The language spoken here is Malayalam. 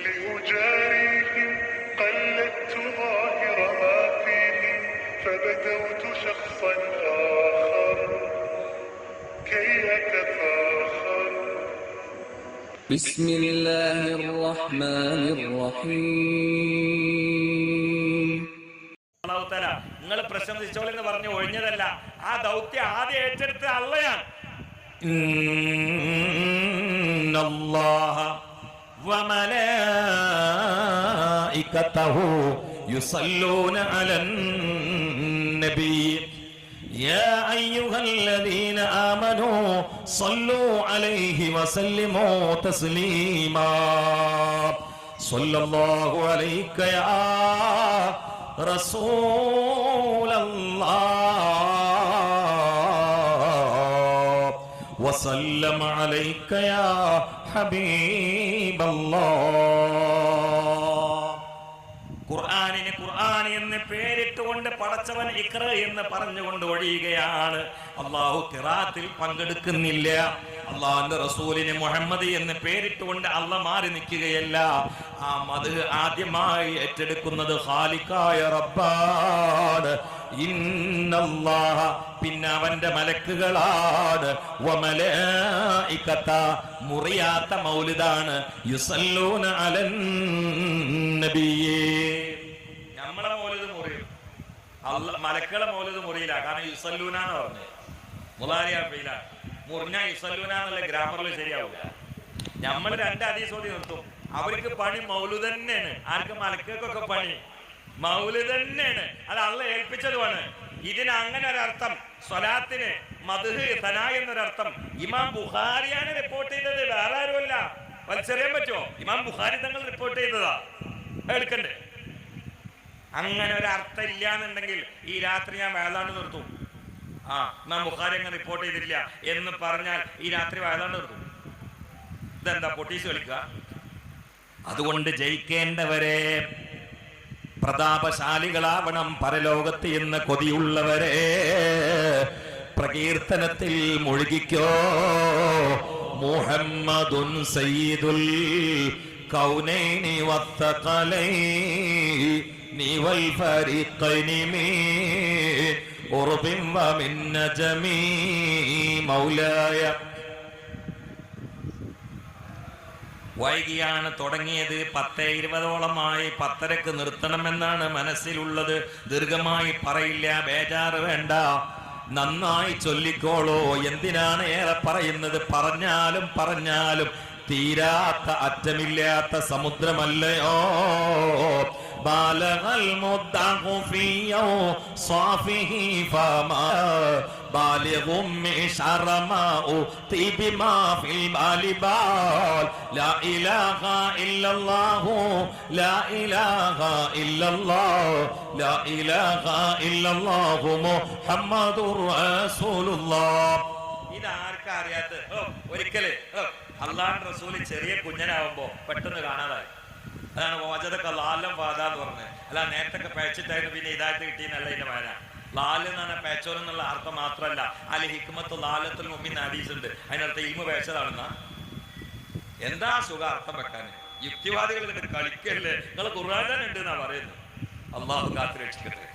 لأجاريهم قلدت ظاهر ما فيهم فبدوت شخصا آخر كي أتفاخر. بسم الله الرحمن الرحيم. നിങ്ങൾ പ്രശംസിച്ചോളെന്ന് പറഞ്ഞു ഒഴിഞ്ഞതല്ല, ആ ദൗത്യം ആദ്യം ഏറ്റെടുത്ത അള്ളയാണ്. ഇന്നല്ലാഹ വമലായികതഹു യുസല്ലൂന അലൻ നബി യാ അയ്യുഹല്ലദീന ആമനൂ സ്വല്ലൂ അലൈഹി വസല്ലിമൂ തസ്ലീമാ സ്വല്ലല്ലാഹു അലൈക യാ റസൂലല്ലാഹ് വസല്ലമ അലൈക യാ ഹബീബല്ലാഹ്. ഖുർആനിന് ഖുർആൻ എന്ന് പേരിട്ടുകൊണ്ട് പടച്ചവൻ ഇഖ്റ എന്ന് പറഞ്ഞുകൊണ്ട് ഒഴിയുകയാണ്. അള്ളാഹു ഖിറാത്തിൽ പങ്കെടുക്കുന്നില്ല. അള്ളാഹുവിന്റെ റസൂലിന് മുഹമ്മദ് എന്ന് പേരിട്ടുകൊണ്ട് അള്ള മാറി നിൽക്കുകയല്ല. ആ മദ്ഹ് ആദ്യമായി ഏറ്റെടുക്കുന്നത് ഖാലിഖായ റബ്ബാണ്. ഇന്നല്ലാഹ, പിന്നെ അവന്റെ മലക്കുകളാണ്. വമലായികത, മുറിയാത്ത മൗലിദാണ്. യുസല്ലൂന അലൻ നബിയേ, നമ്മളെ മൗലിദ് മുറിയും, മലക്കുകളെ മൗലിദ് മുറിയില്ല. കാരണം യുസല്ലൂന എന്ന് പറഞ്ഞു മുലാരിയാ മുറിഞ്ഞ യുസല്ലൂന എന്നുള്ള ഗ്രാമറിൽ ശരിയാവില്ല. നമ്മൾ രണ്ട് ഹദീസ് നിർത്തും. അവർക്ക് പണി മൗലിദ് തന്നെയാണ്. ആർക്ക്? മലക്കുകൾക്കൊക്കെ പണി മൗലിദ് തന്നെയാണ്. അത് അള്ളാഹ് ഏൽപ്പിച്ചതുമാണ്. ഇതിന് അങ്ങനെ ഒരർത്ഥം, സ്വലാത്തിന് മദ്ഹ് സനാ എന്നൊരർത്ഥം ഇമാം ബുഖാരിയാണ് റിപ്പോർട്ട് ചെയ്തത്, വേറെ ആരുമല്ല. വലിച്ചെറിയാൻ പറ്റുമോ? ഇമാം ബുഖാരി തങ്ങൾ റിപ്പോർട്ട് ചെയ്തതാ, എടുക്കണ്ടേ? അങ്ങനെ ഒരർത്ഥം ഇല്ല എന്നുണ്ടെങ്കിൽ ഈ രാത്രി ഞാൻ വേളാണ്ട് നിർത്തും. ഇമാം ബുഖാരി അങ്ങനെ റിപ്പോർട്ട് ചെയ്തിട്ടില്ല എന്ന് പറഞ്ഞാൽ ഈ രാത്രി വേളാണ്ട് നിർത്തും. ഇതെന്താ പൊട്ടീസ് കളിക്കുക? അതുകൊണ്ട് ജയിക്കേണ്ടവരെ, പ്രതാപശാലികളാവണം പരലോകത്ത് എന്ന് കൊതിയുള്ളവരെ, പ്രകീർത്തനത്തിൽ മുഴുകിക്കോ. മുഹമ്മദുൻ സയ്യിദുൽ കൗനൈനി വത്തഖലൈനി വൽ ഫരീഖൈനി മിൻ ഉർബിൻ വമിൻ നജമി മൗലായ. വൈകിയാണ് തുടങ്ങിയത്. 10:20 10:30 നിർത്തണമെന്നാണ് മനസ്സിലുള്ളത്. ദീർഘമായി പറയില്ല, ബേജാറ് വേണ്ട, നന്നായി ചൊല്ലിക്കോളൂ. എന്തിനാണ് ഏറെ പറയുന്നത്? പറഞ്ഞാലും പറഞ്ഞാലും തീരാത്ത അറ്റമില്ലാത്ത സമുദ്രമല്ലയോ. ബാലഗൽ മുദ്ദഖു ഫീ യൗസാഫിഹി ഫമാ ബാലിഗും മിശറമാഉ തിബിമാ ഫിൽ ബാലിബാൽ. ലാ ഇലാഹ ഇല്ലല്ലാഹു ലാ ഇലാഹ ഇല്ലല്ലാഹു ലാ ഇലാഹ ഇല്ലല്ലാഹു മുഹമ്മദുർ റസൂലുള്ളാഹ്. ഇതാർക്കാ അറിയാത്ത? ഒരിക്കല് അള്ളാഹുവിന്റെ റസൂൽ ചെറിയ കുഞ്ഞനാവുമ്പോ പെട്ടെന്ന് കാണാതായി. അതാണ് വജദക ലാലം ഫാദാ എന്ന് പറഞ്ഞത്. അല്ല, നേരത്തെ പേച്ചിട്ടായിരുന്നു, പിന്നെ ഇതായിട്ട് കിട്ടിയെന്നല്ല ഇതിന്റെ വായന. ലാല് എന്ന് പറഞ്ഞാൽ പേച്ചോൻ എന്നുള്ള അർത്ഥം മാത്രമല്ല. അല്ല ഹിക്മത്ത് ലാലത്തുൽ മുബീൻ ഹദീസ് ഉണ്ട്, അതിനർത്ഥം ഇൽമു പേച്ചതാണെന്ന. എന്താ സുഖം അർത്ഥം വെക്കാൻ? യുക്തിവാദികൾ കളിക്കല്ലേ, നിങ്ങൾ ഖുർആൻ തന്നെ ഉണ്ട് എന്നാ പറയുന്നത്. അള്ളാഹു കാത്ത് രക്ഷിക്കട്ടെ.